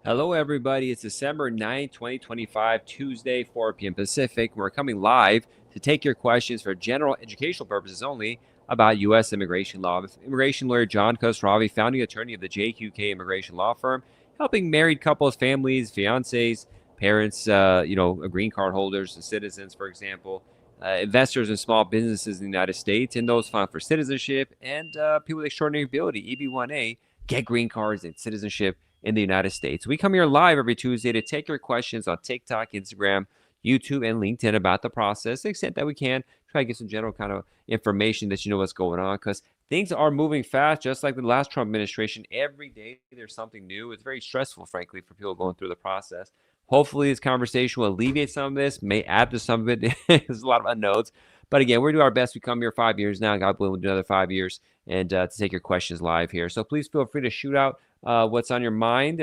Hello, everybody. It's December 9th, 2025, Tuesday, 4 p.m. Pacific. We're coming live to take your questions for general educational purposes only about U.S. immigration law. With immigration lawyer John Khosravi, founding attorney of the JQK immigration law firm, helping married couples, families, fiancés, parents, green card holders, citizens, for example, investors and small businesses in the United States, and those filing for citizenship, and people with extraordinary ability, EB-1A, get green cards and citizenship in the United States. We come here live every Tuesday to take your questions on TikTok, Instagram, YouTube, and LinkedIn about the process, to the extent that we can. Try to get some general kind of information that you know what's going on, because things are moving fast, just like the last Trump administration. Every day there's something new. It's very stressful, frankly, for people going through the process. Hopefully, this conversation will alleviate some of this, may add to some of it. There's a lot of unknowns. But again, we're doing our best. We come here 5 years now. God willing, we'll do another 5 years and to take your questions live here. So please feel free to shoot out what's on your mind,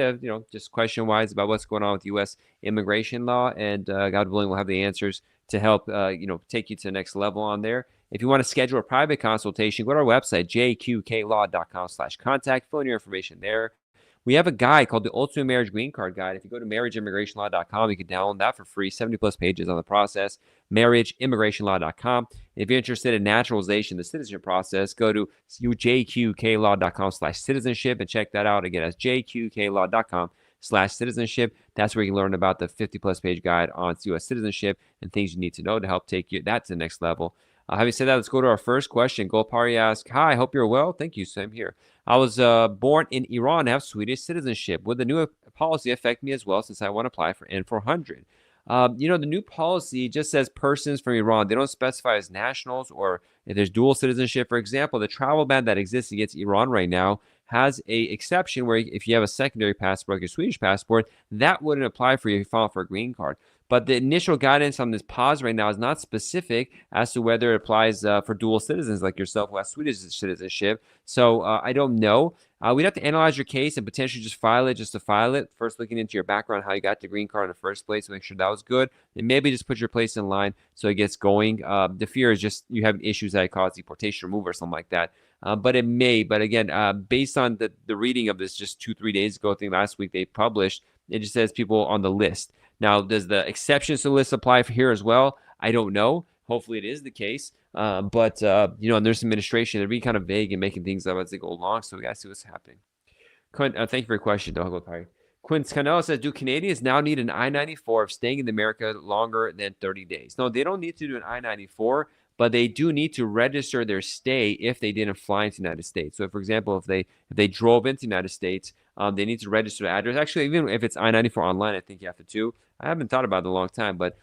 just question-wise about what's going on with U.S. immigration law, and God willing, we'll have the answers to help, take you to the next level on there. If you want to schedule a private consultation, go to our website, jqqlaw.com/contact. Fill in your information there. We have a guide called the Ultimate Marriage Green Card Guide. If you go to marriageimmigrationlaw.com, you can download that for free, 70-plus pages on the process, marriageimmigrationlaw.com. If you're interested in naturalization, the citizenship process, go to jqqlaw.com/citizenship and check that out. Again, that's jqqlaw.com/citizenship. That's where you can learn about the 50-plus page guide on U.S. citizenship and things you need to know to help take that to the next level. Having said that, let's go to our first question. Golpari asks, hi, hope you're well. Thank you, same here. I was born in Iran and have Swedish citizenship. Would the new policy affect me as well, since I want to apply for N400? The new policy just says persons from Iran. They don't specify as nationals or if there's dual citizenship. For example, the travel ban that exists against Iran right now has a exception where if you have a secondary passport, like your Swedish passport, that wouldn't apply for you if you file for a green card. But the initial guidance on this pause right now is not specific as to whether it applies for dual citizens like yourself who has Swedish citizenship. So I don't know. We'd have to analyze your case and potentially just file it just to file it. First, looking into your background, how you got the green card in the first place, make sure that was good. And maybe just put your place in line so it gets going. The fear is just you have issues that cause deportation removal or something like that. But it may. But again, based on the reading of this just 2-3 days ago, I think last week they published, it just says people on the list. Now, does the exceptions to the list apply for here as well? I don't know. Hopefully it is the case. But in this administration, they're being kind of vague and making things up as they go along. So we got to see what's happening. Thank you for your question, though. Quince Canelo says, do Canadians now need an I-94 if staying in America longer than 30 days? No, they don't need to do an I-94, but they do need to register their stay if they didn't fly into the United States. So, for example, if they drove into the United States, they need to register the address. Actually, even if it's I-94 online, I think you have to too. I haven't thought about it in a long time, but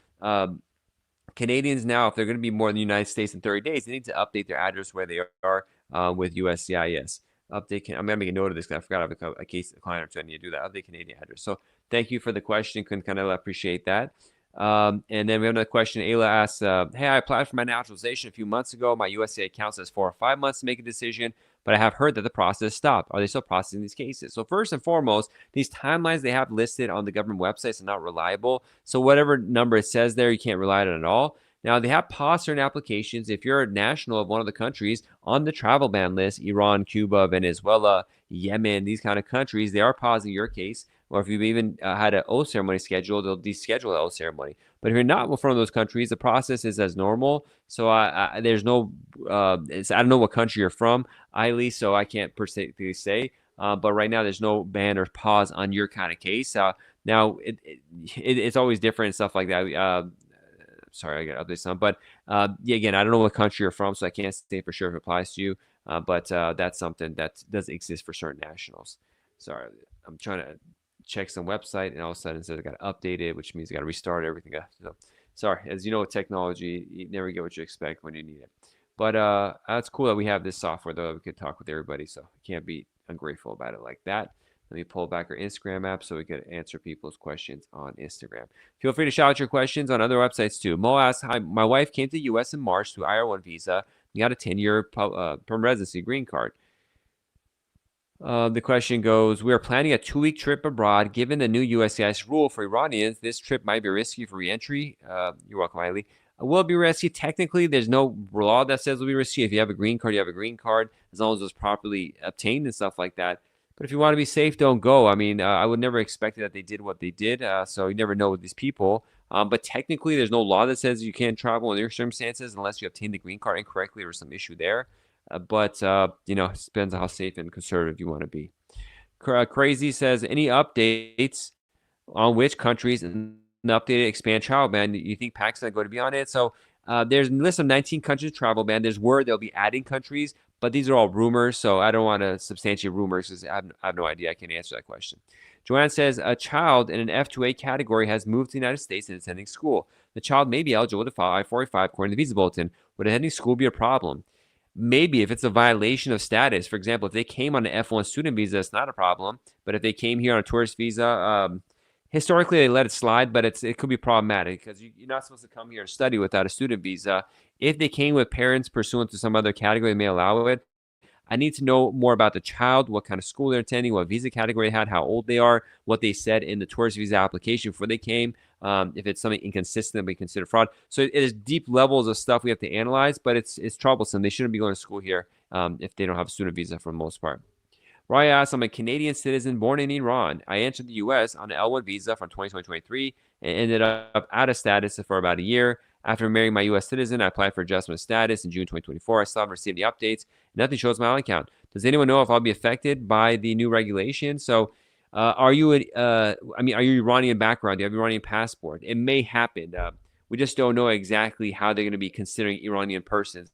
Canadians now, if they're going to be more in the United States in 30 days, they need to update their address where they are with USCIS. I'm going to make a note of this because I forgot I have a case, a client or two I need to do that. Update Canadian address. So thank you for the question, Canela. Appreciate that. And then we have another question. Ayla asks, hey, I applied for my naturalization a few months ago. My USCIS account says 4 or 5 months to make a decision, but I have heard that the process stopped. Are they still processing these cases? So first and foremost, these timelines they have listed on the government websites are not reliable. So whatever number it says there, you can't rely on it at all. Now, they have paused certain applications. If you're a national of one of the countries on the travel ban list, Iran, Cuba, Venezuela, Yemen, these kind of countries, they are pausing your case. Or if you've even had an oath ceremony scheduled, they'll deschedule the oath ceremony. But if you're not from one of those countries, the process is as normal. So there's no, I don't know what country you're from, Eiley, so I can't per se say. But right now, there's no ban or pause on your kind of case. Now, it's always different and stuff like that. Sorry, I got to update some. But again, I don't know what country you're from, so I can't say for sure if it applies to you. But that's something that does exist for certain nationals. Sorry, I'm trying to check some website, and all of a sudden it says I got to update it, which means I got to restart everything. So, sorry, as you know, with technology, you never get what you expect when you need it. But that's cool that we have this software, though. We could talk with everybody, so I can't be ungrateful about it like that. Let me pull back our Instagram app so we could answer people's questions on Instagram. Feel free to shout out your questions on other websites too. Mo asks, hi, my wife came to the U.S. in March through IR1 visa. We got a 10-year permanent residency green card. The question goes, we are planning a 2-week trip abroad. Given the new USCIS rule for Iranians, this trip might be risky for reentry. You're welcome, Eileen. Will it be risky? Technically, there's no law that says it'll be risky. If you have a green card, you have a green card, as long as it's properly obtained and stuff like that. But if you want to be safe, don't go. I mean, I would never expect that they did what they did. So you never know with these people. But technically, there's no law that says you can't travel in your circumstances unless you obtained the green card incorrectly or some issue there. But it depends on how safe and conservative you want to be. Crazy says, any updates on which countries in the updated expand travel ban? You think Pakistan is going to be on it? So there's a list of 19 countries travel ban. There's word they'll be adding countries, but these are all rumors, so I don't want to substantiate rumors because I have no idea. I can't answer that question. Joanne says, a child in an F2A category has moved to the United States and is attending school. The child may be eligible to file I-485 according to the visa bulletin. Would attending school be a problem? Maybe if it's a violation of status. For example, if they came on an F1 student visa, it's not a problem. But if they came here on a tourist visa, historically they let it slide, but it could be problematic because you're not supposed to come here and study without a student visa. If they came with parents pursuant to some other category, they may allow it. I need to know more about the child, what kind of school they're attending, what visa category they had, how old they are, what they said in the tourist visa application before they came, if it's something inconsistent, we consider fraud. So it is deep levels of stuff we have to analyze, but it's troublesome. They shouldn't be going to school here if they don't have a student visa for the most part. Raya asks, I'm a Canadian citizen born in Iran. I entered the U.S. on an L1 visa from 2023 and ended up out of status for about a year. After marrying my U.S. citizen, I applied for adjustment of status in June 2024. I still haven't received the updates. Nothing shows my account. Does anyone know if I'll be affected by the new regulation? So, are you Iranian background? Do you have an Iranian passport? It may happen. We just don't know exactly how they're going to be considering Iranian persons.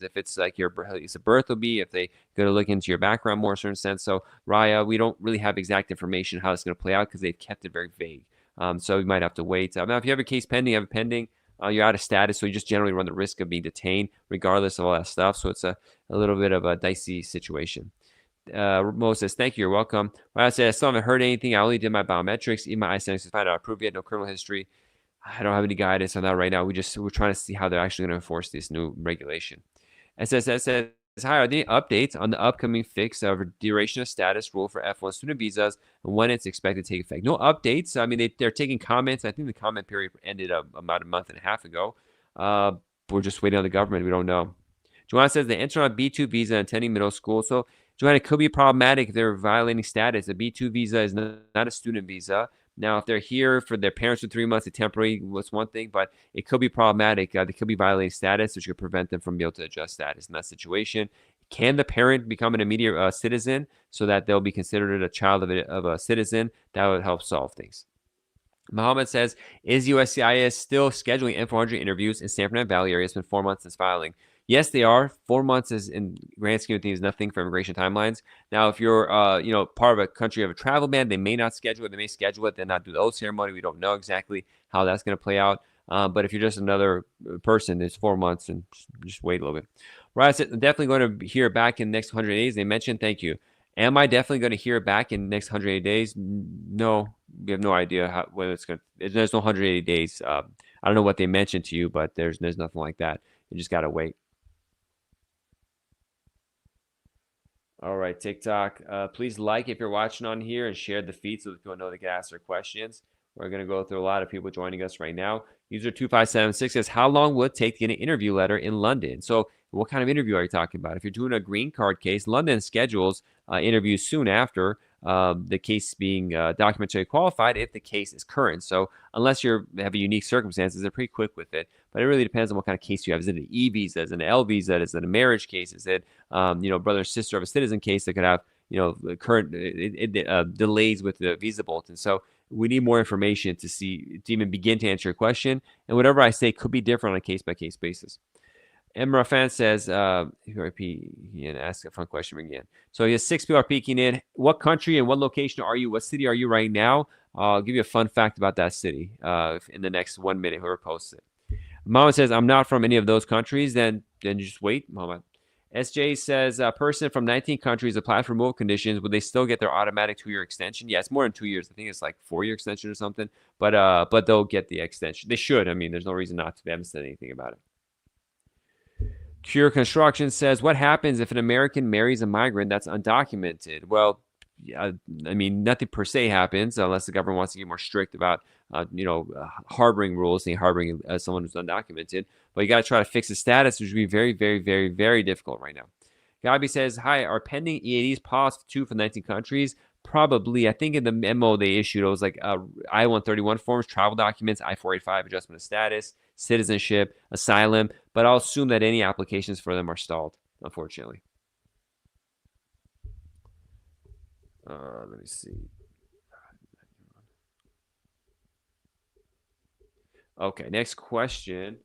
If it's like your place of birth will be, if they going to look into your background more in a certain sense. So, Raya, we don't really have exact information how it's going to play out because they've kept it very vague. So we might have to wait. Now, if you have a case pending, you have it pending. You're out of status, so you just generally run the risk of being detained regardless of all that stuff. So it's a little bit of a dicey situation. Mo says, thank you, you're welcome. I said, I still haven't heard anything. I only did my biometrics. Even my I-76 is fine. I approved yet. No criminal history. I don't have any guidance on that right now. We're trying to see how they're actually going to enforce this new regulation. SSS says, hi, are there any updates on the upcoming fix of duration of status rule for F1 student visas and when it's expected to take effect? No updates. I mean, they're taking comments. I think the comment period ended about a month and a half ago. We're just waiting on the government. We don't know. Joanne says they enter on a B2 visa attending middle school. So, Joanne, it could be problematic if they're violating status. A B2 visa is not a student visa. Now, if they're here for their parents for 3 months, a temporary was one thing, but it could be problematic. They could be violating status, which could prevent them from being able to adjust status in that situation. Can the parent become an immediate citizen so that they'll be considered a child of a citizen? That would help solve things. Mohammed says, is USCIS still scheduling N400 interviews in San Fernando Valley area? It's been 4 months since filing. Yes, they are. 4 months is, in grand scheme of things, nothing for immigration timelines. Now, if you're, part of a country of a travel ban, they may not schedule it. They may schedule it, then not do the oath ceremony. We don't know exactly how that's going to play out. But if you're just another person, it's 4 months, and just wait a little bit. Right, so I'm definitely going to hear back in the next 100 days. They mentioned, thank you. Am I definitely going to hear back in the next 180 days? No, we have no idea when it's going to. There's no 180 days. I don't know what they mentioned to you, but there's nothing like that. You just got to wait. All right, TikTok. Please like if you're watching on here and share the feed so that people know they can ask their questions. We're going to go through a lot of people joining us right now. User 2576 says, how long will it take to get an interview letter in London? So what kind of interview are you talking about? If you're doing a green card case, London schedules interviews soon after the case being documentally qualified if the case is current. So unless you have a unique circumstances, they're pretty quick with it. But it really depends on what kind of case you have. Is it an E visa? Is it an L visa? Is it a marriage case? Is it brother and sister of a citizen case that could have current delays with the visa bulletin? So we need more information to even begin to answer your question. And whatever I say could be different on a case-by-case basis. Emra Fan says, and ask a fun question again. So he has 6 people are peeking in. What country and what location are you? What city are you right now? I'll give you a fun fact about that city in the next 1 minute, whoever posts it. Mohammed says, I'm not from any of those countries. Then just wait, Mohammed. SJ says, a person from 19 countries applied for removal conditions. Would they still get their automatic 2-year extension? Yeah, it's more than 2 years. I think it's like 4-year extension or something. But they'll get the extension. They should. I mean, there's no reason not to. They haven't said anything about it. Cure Construction says, what happens if an American marries a migrant that's undocumented? Well, I mean, nothing per se happens unless the government wants to get more strict about, harboring rules, harboring someone who's undocumented. But you got to try to fix the status, which would be very, very, very, very difficult right now. Gabby says, hi, are pending EADs paused too for 19 countries? Probably. I think in the memo they issued, it was like I-131 forms, travel documents, I-485 adjustment of status, citizenship, asylum. But I'll assume that any applications for them are stalled, unfortunately. Let me see. Okay, next question.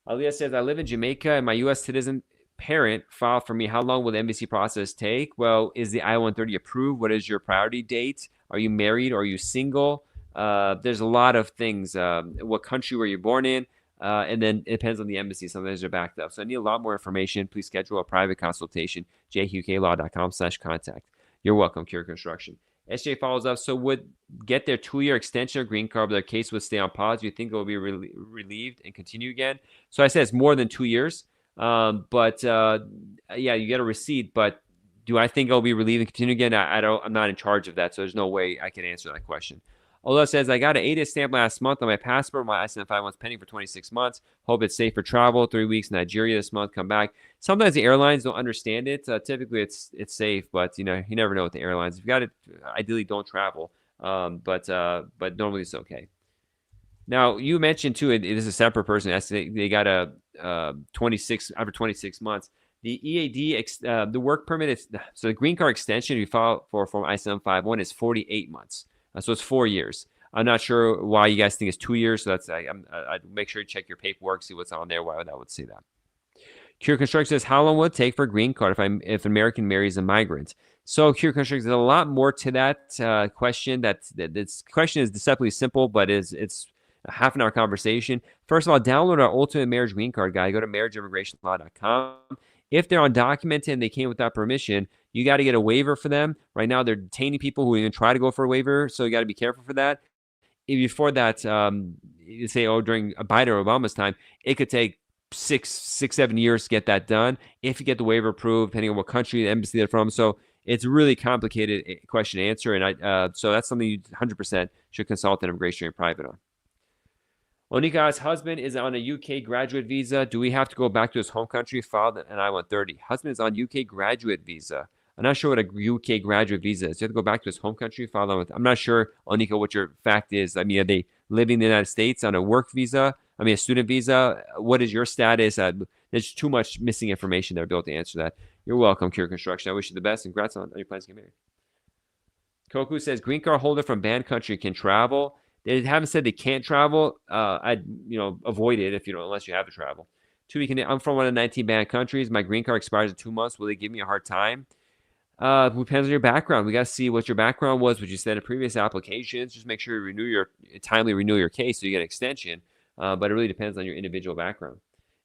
Aaliyah says, I live in Jamaica and my U.S. citizen parent filed for me. How long will the embassy process take? Well, is the I-130 approved? What is your priority date? Are you married or are you single? There's a lot of things. What country were you born in? And then it depends on the embassy. Sometimes they're backed up. So I need a lot more information. Please schedule a private consultation, jqklaw.com/contact. You're welcome, Cure Construction. SJ follows up. So would get their 2-year extension of green card, but their case would stay on pause. Do you think it will be relieved and continue again? So I said it's more than 2 years. But yeah, you get a receipt. But do I think it'll be relieved and continue again? I'm not in charge of that, so there's no way I can answer that question. Ola says, I got an ADIS stamp last month on my passport. My I-75 one's pending for 26 months. Hope it's safe for travel. 3 weeks Nigeria this month. Come back. Sometimes the airlines don't understand it. Typically, it's safe, but you never know with the airlines. If you got it, ideally don't travel. But normally it's okay. Now you mentioned too, it is a separate person. They got a 26 after 26 months. The EAD, the work permit is so the green card extension you file for Form I-751 is 48 months. So it's 4 years. I'm not sure why you guys think it's 2 years. So that's I'd make sure you check your paperwork, see what's on there. Why would I would say that? Cure Construction says, how long will it take for a green card if an American marries a migrant? So Cure Construction, there's a lot more to that question. This question is deceptively simple, but it's a half an hour conversation. First of all, download our Ultimate Marriage Green Card Guide. Go to marriageimmigrationlaw.com. If they're undocumented and they came without permission, you got to get a waiver for them. Right now, they're detaining people who even try to go for a waiver, so you got to be careful for that. Before that, you say, during Biden or Obama's time, it could take 7 years to get that done. If you get the waiver approved, depending on what country, the embassy they're from. So it's a really complicated question to answer, and so that's something you 100% should consult an immigration private on. Onika's husband is on a UK graduate visa. Do we have to go back to his home country? Filed an I-130. Husband is on UK graduate visa. I'm not sure what a UK graduate visa is. You have to go back to his home country. Filed on. I'm not sure, Onika, what your fact is. I mean, are they living in the United States on a work visa? I mean, a student visa? What is your status? There's too much missing information there to be able to answer that. You're welcome, Cure Construction. I wish you the best. Congrats on your plans to get married. Koku says, green card holder from banned country can travel. They haven't said they can't travel. I'd avoid it if unless you have to travel. 2 week. I'm from one of the 19 banned countries. My green card expires in 2 months. Will they give me a hard time? Depends on your background. We got to see what your background was, what you said in previous applications. Just make sure you timely renew your case so you get an extension. But it really depends on your individual background.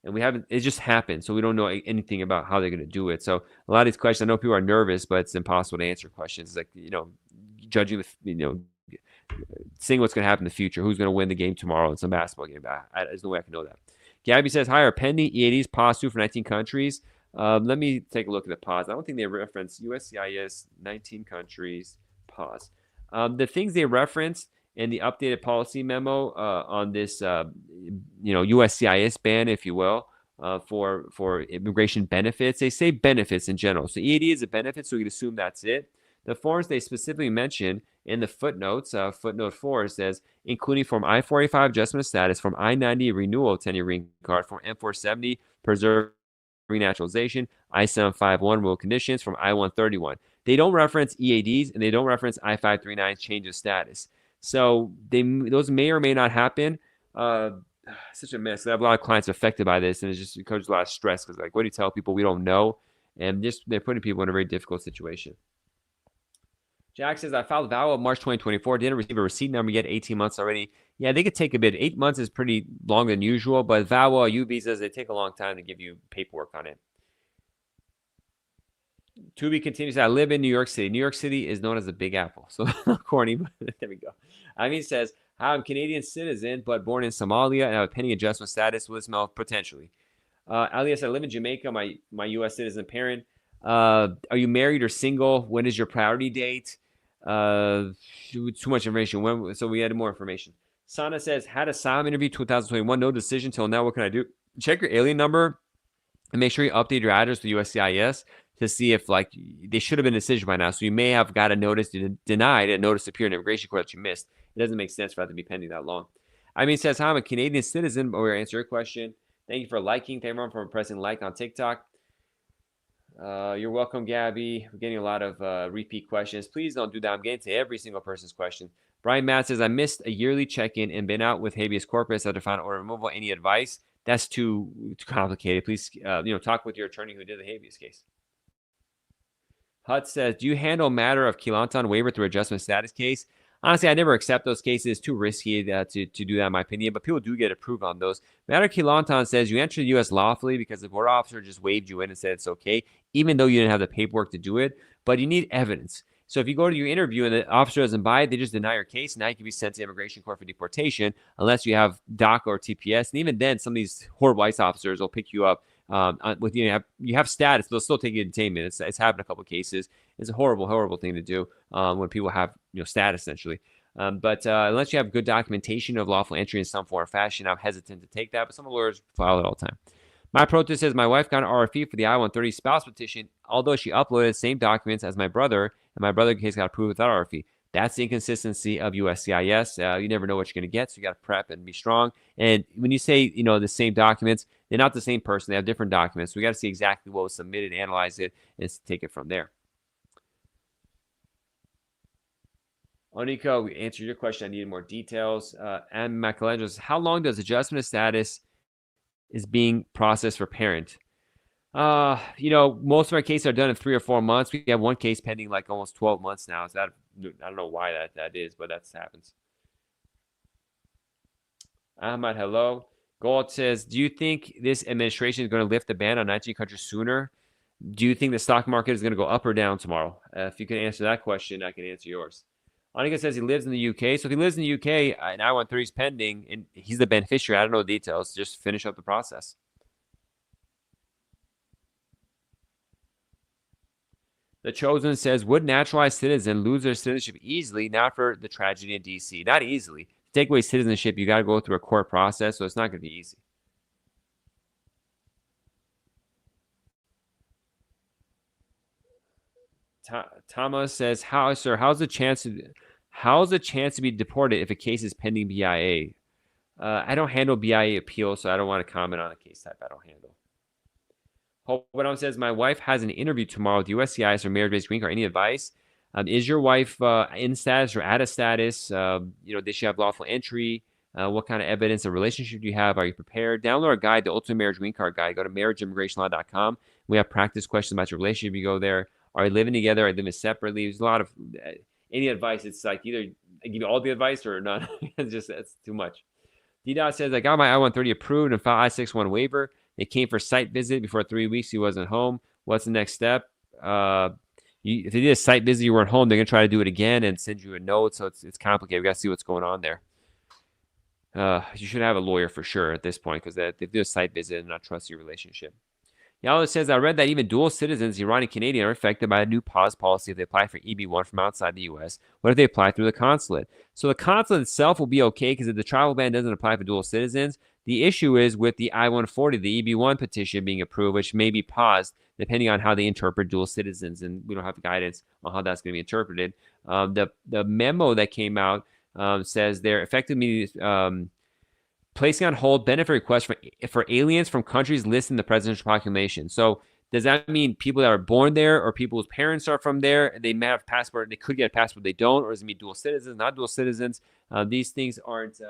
And it just happened, so we don't know anything about how they're going to do it. So a lot of these questions, I know people are nervous, but it's impossible to answer questions. It's like judging with seeing what's going to happen in the future, who's going to win the game tomorrow in some basketball game. There's no way I can know that. Gabby says, hi, are pending EADs paused for 19 countries? Let me take a look at the pause. I don't think they reference USCIS, 19 countries, pause. The things they reference in the updated policy memo on this, USCIS ban, if you will, for immigration benefits, they say benefits in general. So EAD is a benefit, so you can assume that's it. The forms they specifically mention in the footnotes, footnote 4 says, including Form I-485 adjustment of status, Form I-90 renewal of 10-year green card, Form M-470 preserve naturalization, I-751 rule conditions, Form I-131. They don't reference EADs and they don't reference I-539 change of status. So those may or may not happen. Such a mess. I have a lot of clients affected by this, and it just causes a lot of stress because, what do you tell people we don't know? And they're putting people in a very difficult situation. Jack says, I filed VAWA March 2024. Didn't receive a receipt number yet. 18 months already. Yeah, they could take a bit. 8 months is pretty longer than usual, but VAWA, U visas, they take a long time to give you paperwork on it. Tubi continues, I live in New York City. New York City is known as the Big Apple. So corny, but there we go. Amin says, I'm a Canadian citizen, but born in Somalia and have a pending adjustment status. Will this mail potentially? Alias, I live in Jamaica. My U.S. citizen parent. Are you married or single? When is your priority date? Too much information. So we added more information. Sana says, had a Asylum interview 2021. No decision till now. What can I do? Check your alien number. And make sure you update your address with USCIS to see if like they should have been a decision by now. So you may have got a notice denied, a notice appear in immigration court that you missed. It doesn't make sense for that to be pending that long. I mean, it says, hi, I'm a Canadian citizen, but we're answer your question. Thank you for liking. Thank you everyone for pressing like on TikTok. You're welcome, Gabby. We're getting a lot of repeat questions. Please don't do that. I'm getting to every single person's question. Brian Matt says, I missed a yearly check-in and been out with habeas corpus after final order removal. Any advice? That's too complicated. Please, talk with your attorney who did the habeas case. Hut says, do you handle matter of Kilton waiver through adjustment status case? Honestly, I never accept those cases. It's too risky to do that, in my opinion. But people do get approved on those. Matter of Kilton says you entered the U.S. lawfully because the border officer just waved you in and said it's okay, even though you didn't have the paperwork to do it. But you need evidence. So if you go to your interview and the officer doesn't buy it, they just deny your case. Now you can be sent to immigration court for deportation unless you have DACA or TPS. And even then, some of these horrible ICE officers will pick you up with you have status, they'll still take you to detainment. It's happened a couple of cases. It's a horrible thing to do when people have status essentially. But unless you have good documentation of lawful entry in some form or fashion, I'm hesitant to take that. But some lawyers file it all the time. My protest says my wife got an RFE for the I-130 spouse petition, although she uploaded the same documents as my brother, and my brother's case got approved without RFE. That's the inconsistency of USCIS. You never know what you're going to get, so you got to prep and be strong. And when you say, the same documents, they're not the same person. They have different documents. So we got to see exactly what was submitted, analyze it, and take it from there. Onika, we answered your question. I needed more details. And Michelangelo says, how long does adjustment of status is being processed for parent? Most of our cases are done in 3 or 4 months. We have one case pending like almost 12 months now. So I don't know why that is, but that happens. Ahmad, hello. Gold says, do you think this administration is going to lift the ban on 19 countries sooner? Do you think the stock market is going to go up or down tomorrow? If you can answer that question, I can answer yours. Anika says he lives in the UK. So if he lives in the UK and I-130 is pending and he's the beneficiary, I don't know the details. Just finish up the process. The Chosen says, would naturalized citizen lose their citizenship easily? Not for the tragedy in D.C. Not easily. To take away citizenship, you got to go through a court process, so it's not going to be easy. Thomas says, how's the chance to be deported if a case is pending BIA? I don't handle BIA appeals, so I don't want to comment on a case type I don't handle. Hope says, my wife has an interview tomorrow with USCIS or marriage-based green card. Any advice? Is your wife in status or out of status? Does she have lawful entry? What kind of evidence of relationship do you have? Are you prepared? Download our guide, the Ultimate Marriage Green Card Guide. Go to marriageimmigrationlaw.com. We have practice questions about your relationship. You go there. Are you living together? Are you living separately? There's a lot of any advice. It's like either I give you all the advice or none. That's too much. D-Dot says, I got my I-130 approved and filed I-6-1 waiver. They came for site visit before 3 weeks. He wasn't home. What's the next step? If they did a site visit, you weren't home, they're going to try to do it again and send you a note. So it's complicated. We got to see what's going on there. You should have a lawyer for sure at this point because they do a site visit and not trust your relationship. Yalo says, I read that even dual citizens, Iranian and Canadian, are affected by a new pause policy if they apply for EB1 from outside the U.S. What if they apply through the consulate? So the consulate itself will be okay because if the travel ban doesn't apply for dual citizens, the issue is with the I-140, the EB1 petition being approved, which may be paused depending on how they interpret dual citizens, and we don't have guidance on how that's going to be interpreted. The memo that came out says they're effectively placing on hold benefit requests for aliens from countries listed in the presidential proclamation. So does that mean people that are born there or people whose parents are from there, they may have a passport, they could get a passport, they don't, or does it mean dual citizens, not dual citizens? These things aren't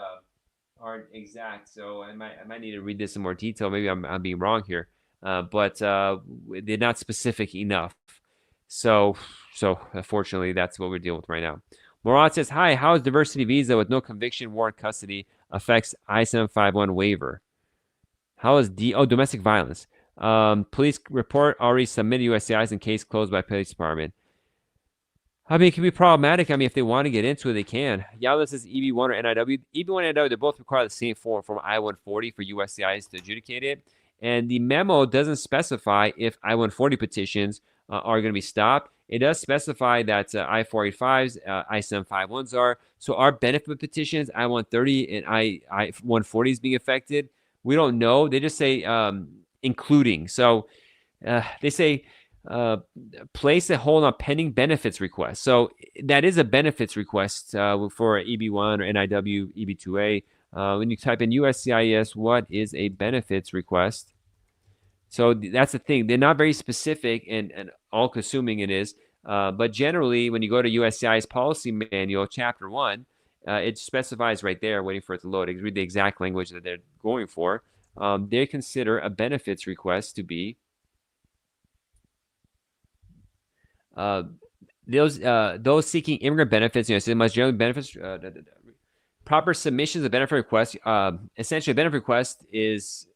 exact. So I might need to read this in more detail. Maybe I'm being wrong here, but they're not specific enough. So unfortunately, that's what we're dealing with right now. Morad says, hi, how is diversity visa with no conviction, warrant, custody affects I-751 waiver? How is domestic violence? Police report already submitted USCIS in case closed by police department. I mean, it can be problematic. I mean, if they want to get into it, they can. Yala says EB1 or NIW. EB1 and NIW, they both require the same form from I-140 for USCIS to adjudicate it. And the memo doesn't specify if I-140 petitions are going to be stopped. It does specify that I-485s, I-751s are. So our benefit petitions, I-130 and I-140 is being affected. We don't know. They just say including. So they say place a hold on pending benefits request. So that is a benefits request for EB1 or NIW, EB2A. When you type in USCIS, what is a benefits request? So that's the thing. They're not very specific and all-consuming it is. But generally, when you go to USCIS policy manual, chapter 1, it specifies right there, waiting for it to load. You can read the exact language that they're going for. They consider a benefits request to be those seeking immigrant benefits, so must generally benefits proper submissions of benefit requests. Essentially, a benefit request is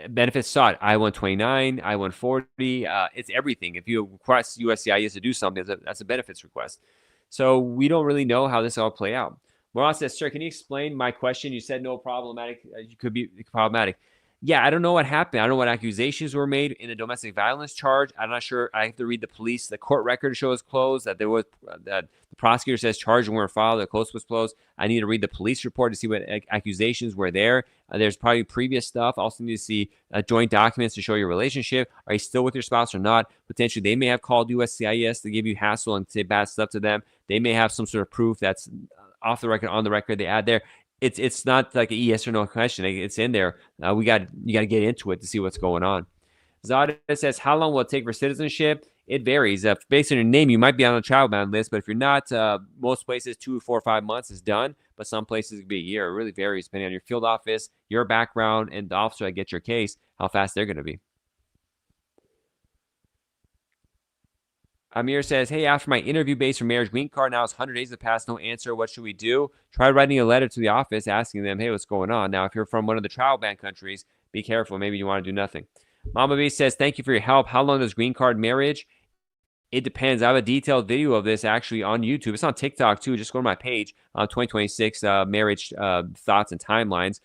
benefits sought. I-129, I-140. It's everything. If you request USCIS to do something, that's a benefits request. So we don't really know how this all play out. Moran says, "Sir, can you explain my question? You said no problematic. You could be problematic." Yeah, I don't know what happened. I don't know what accusations were made in the domestic violence charge. I'm not sure. I have to read the court record shows closed, that there was that the prosecutor says charges weren't filed, the case was closed. I need to read the police report to see what accusations were there. There's probably previous stuff. Also need to see joint documents to show your relationship. Are you still with your spouse or not? Potentially, they may have called USCIS to give you hassle and say bad stuff to them. They may have some sort of proof that's off the record, on the record. They add there. It's not like a yes or no question. It's in there. You got to get into it to see what's going on. Zada says, how long will it take for citizenship? It varies. Based on your name, you might be on a child ban list, but if you're not, most places 2, 4, 5 months is done. But some places it could be a year. It really varies depending on your field office, your background, and the officer that gets your case, how fast they're going to be. Amir says, hey, after my interview based for marriage green card, now it's 100 days have passed, no answer. What should we do? Try writing a letter to the office asking them, hey, what's going on? Now, if you're from one of the trial ban countries, be careful. Maybe you want to do nothing. Mama B says, thank you for your help. How long does green card marriage? It depends. I have a detailed video of this actually on YouTube. It's on TikTok too. Just go to my page on 2026 marriage thoughts and timelines.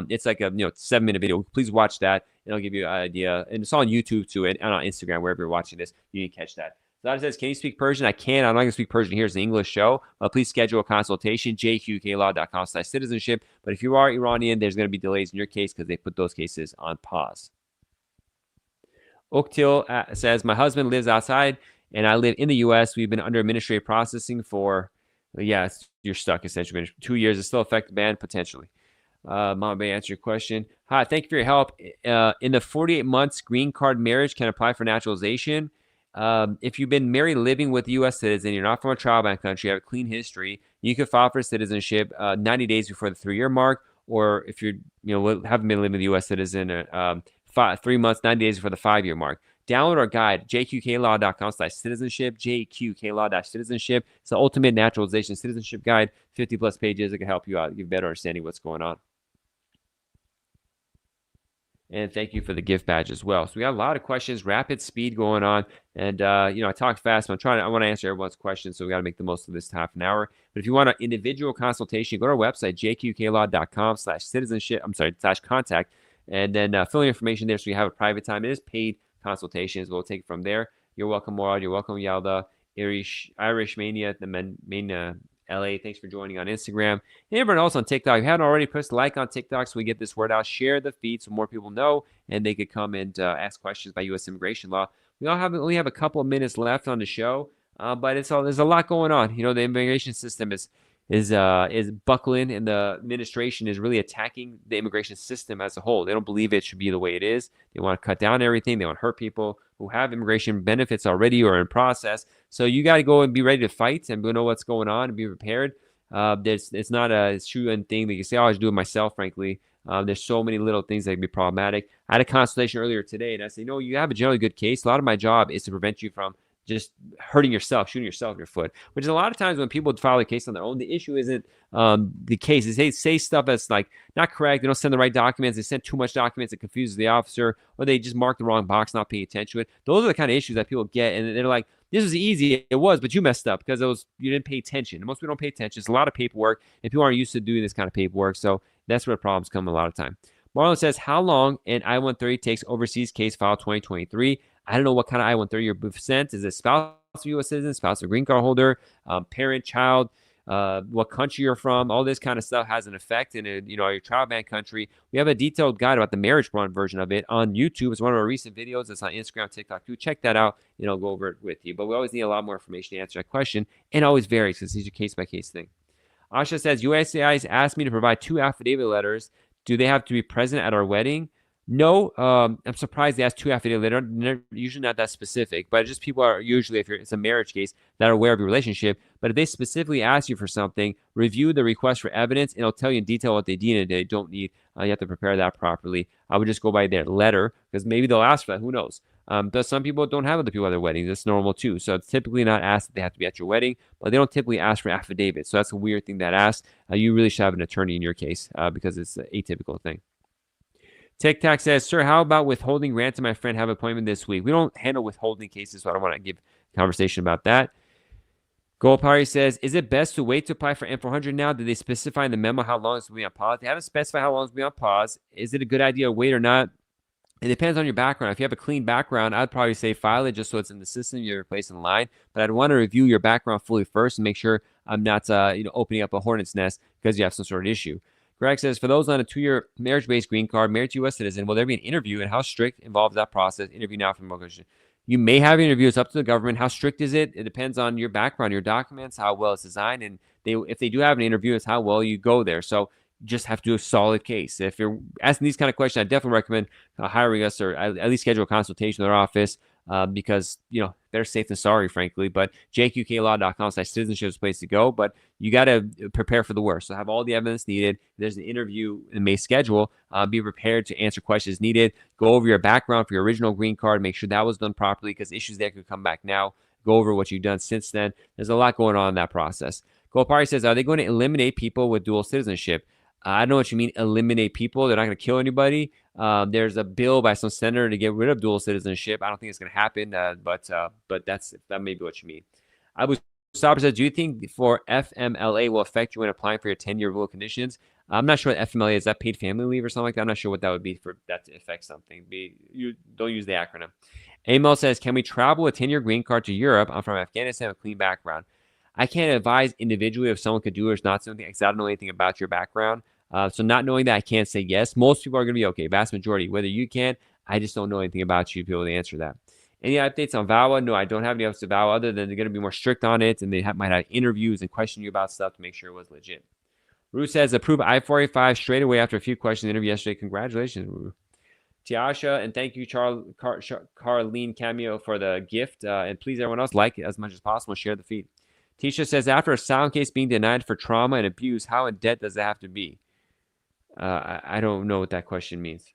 It's like a 7-minute video. Please watch that. It'll give you an idea. And it's on YouTube too, and on Instagram, wherever you're watching this, you can catch that. Zada says, can you speak Persian? I can. I'm not going to speak Persian here. It's an English show. Please schedule a consultation, jqklaw.com/citizenship. But if you are Iranian, there's going to be delays in your case because they put those cases on pause. Oktil says, my husband lives outside and I live in the U.S. We've been under administrative processing for, you're stuck essentially. 2 years. It's still affected ban potentially. Mama Bay, answer your question. Hi, thank you for your help. In the 48 months, green card marriage can apply for naturalization. If you've been married living with a U.S. citizen, you're not from a trial ban country, you have a clean history, you can file for citizenship 90 days before the 3-year mark, or if you haven't been living with a U.S. citizen 3 months, 90 days before the 5-year mark. Download our guide, jqklaw.com/citizenship, jqklaw.citizenship. It's the ultimate naturalization citizenship guide, 50+ pages. It can help you out, give you a better understanding of what's going on. And thank you for the gift badge as well. So we got a lot of questions, rapid speed going on. And, I talk fast, but I want to answer everyone's questions. So we got to make the most of this half an hour. But if you want an individual consultation, go to our website, jqklaw.com/citizenship, /contact. And then fill in information there so you have a private time. It is paid consultations. We'll take it from there. You're welcome, Morad. You're welcome, Yalda. Irish Mania, LA, thanks for joining on Instagram. And everyone else on TikTok, if you haven't already, press like on TikTok so we get this word out. Share the feed so more people know and they could come and ask questions about U.S. immigration law. We only have a couple of minutes left on the show, but there's a lot going on. The immigration system is buckling, and the administration is really attacking the immigration system as a whole. They don't believe it should be the way it is. They want to cut down everything. They want to hurt people who have immigration benefits already or in process. So you got to go and be ready to fight and know what's going on and be prepared. It's not a shoe-in thing that you say, oh, I should do it myself, frankly. There's so many little things that can be problematic. I had a consultation earlier today, and I said, you have a generally good case. A lot of my job is to prevent you from just hurting yourself, shooting yourself in your foot, which is a lot of times when people file a case on their own, the issue isn't the case. They say stuff that's like not correct. They don't send the right documents. They send too much documents that confuses the officer, or they just mark the wrong box, not paying attention to it. Those are the kind of issues that people get, and they're like, this was easy. It was, but you messed up because you didn't pay attention. And most people don't pay attention. It's a lot of paperwork, and people aren't used to doing this kind of paperwork. So that's where problems come a lot of time. Marlon says, how long an I-130 takes overseas case file 2023? I don't know what kind of I-130 you're sent. Is it spouse of U.S. citizen, spouse of green card holder, parent, child? what country you're from. All this kind of stuff has an effect in your trial ban country. We have a detailed guide about the marriage version of it on YouTube. It's one of our recent videos. It's on Instagram, TikTok too. Check that out, and I'll go over it with you. But we always need a lot more information to answer that question, and always varies because these are case-by-case thing. Asha says, USCIS asked me to provide 2 affidavit letters. Do they have to be present at our wedding? No, I'm surprised they asked 2 affidavit letters. They're usually not that specific, but just people are usually, if it's a marriage case, that are aware of your relationship. But if they specifically ask you for something, review the request for evidence, and it'll tell you in detail what they need and they don't need. You have to prepare that properly. I would just go by their letter because maybe they'll ask for that. Who knows? Some people don't have other people at their weddings. That's normal too. So it's typically not asked that they have to be at your wedding, but they don't typically ask for affidavits. So that's a weird thing that asks. You really should have an attorney in your case because it's an atypical thing. Tic Tac says, sir, how about withholding ransom? My friend have an appointment this week. We don't handle withholding cases, so I don't want to give conversation about that. Gold Party says, is it best to wait to apply for M400 now? Did they specify in the memo how long it's going to be on pause? They haven't specified how long it's going to be on pause. Is it a good idea to wait or not? It depends on your background. If you have a clean background, I'd probably say file it just so it's in the system. You're placed in line. But I'd want to review your background fully first and make sure I'm not opening up a hornet's nest because you have some sort of issue. Greg says, for those on a 2-year marriage-based green card, married to a U.S. citizen, will there be an interview, and how strict involves that process? Interview now from immigration. You may have an interview. It's up to the government. How strict is it? It depends on your background, your documents, how well it's designed, and if they do have an interview, it's how well you go there. So you just have to do a solid case. If you're asking these kind of questions, I definitely recommend hiring us or at least schedule a consultation in our office because, better safe than sorry, frankly. But jqklaw.com/citizenship is the place to go. But you got to prepare for the worst. So have all the evidence needed. If there's an interview in May schedule, be prepared to answer questions needed. Go over your background for your original green card. Make sure that was done properly because issues there could come back now. Go over what you've done since then. There's a lot going on in that process. Gold Party says, are they going to eliminate people with dual citizenship? I don't know what you mean, eliminate people. They're not going to kill anybody. There's a bill by some senator to get rid of dual citizenship. I don't think it's going to happen, but that may be what you mean. Abu Sabr says, do you think for FMLA will affect you when applying for your 10-year rule conditions? I'm not sure what FMLA is. That paid family leave or something like that? I'm not sure what that would be for that to affect something. You don't use the acronym. Amel says, can we travel with 10-year green card to Europe? I'm from Afghanistan with a clean background. I can't advise individually if someone could do it or not something because I don't know anything about your background. So not knowing that, I can't say yes. Most people are going to be okay. Vast majority. Whether you can, I just don't know anything about you to be able to answer that. Any updates on VAWA? No, I don't have any updates to VAWA other than they're going to be more strict on it, and they might have interviews and question you about stuff to make sure it was legit. Rue says, approve I-485 straight away after a few questions in the interview yesterday. Congratulations, Rue. Tiasha, and thank you, Carlene Cameo, for the gift. And please, everyone else, like it as much as possible. Share the feed. Tisha says, after a asylum case being denied for trauma and abuse, how in debt does it have to be? I don't know what that question means.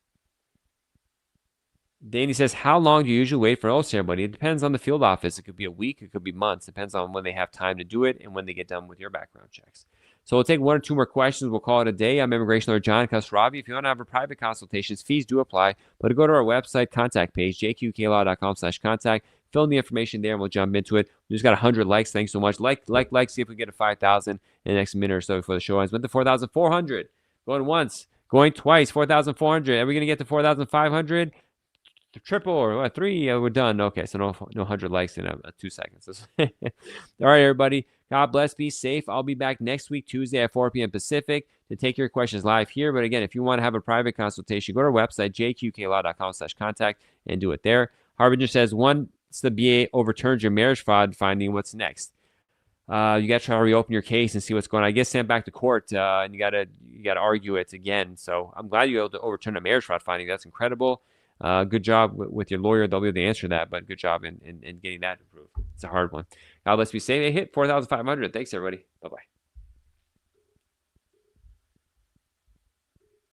Danny says, how long do you usually wait for an oath ceremony? It depends on the field office. It could be a week. It could be months. It depends on when they have time to do it and when they get done with your background checks. So we'll take 1 or 2 more questions. We'll call it a day. I'm immigration lawyer John Khosravi. If you want to have a private consultations, fees do apply. But go to our website contact page, jqklaw.com/contact. Fill in the information there, and we'll jump into it. We just got 100 likes. Thanks so much. Like. See if we get to 5,000 in the next minute or so before the show ends. Went to 4,400. Going once. Going twice. 4,400. Are we going to get to 4,500? Triple or what, 3? We're done. Okay, so no 100 likes in 2 seconds. All right, everybody. God bless. Be safe. I'll be back next week, Tuesday at 4 p.m. Pacific to take your questions live here. But again, if you want to have a private consultation, go to our website, jqklaw.com/contact, and do it there. Harbinger says, once the BA overturns your marriage fraud finding, what's next? You got to try to reopen your case and see what's going on. I guess sent back to court, and you got to argue it again. So I'm glad you were able to overturn a marriage fraud finding. That's incredible. Good job with your lawyer. They'll be able to answer that, but good job in getting that approved. It's a hard one. God bless. Be safe. It hit 4,500. Thanks, everybody. Bye-bye.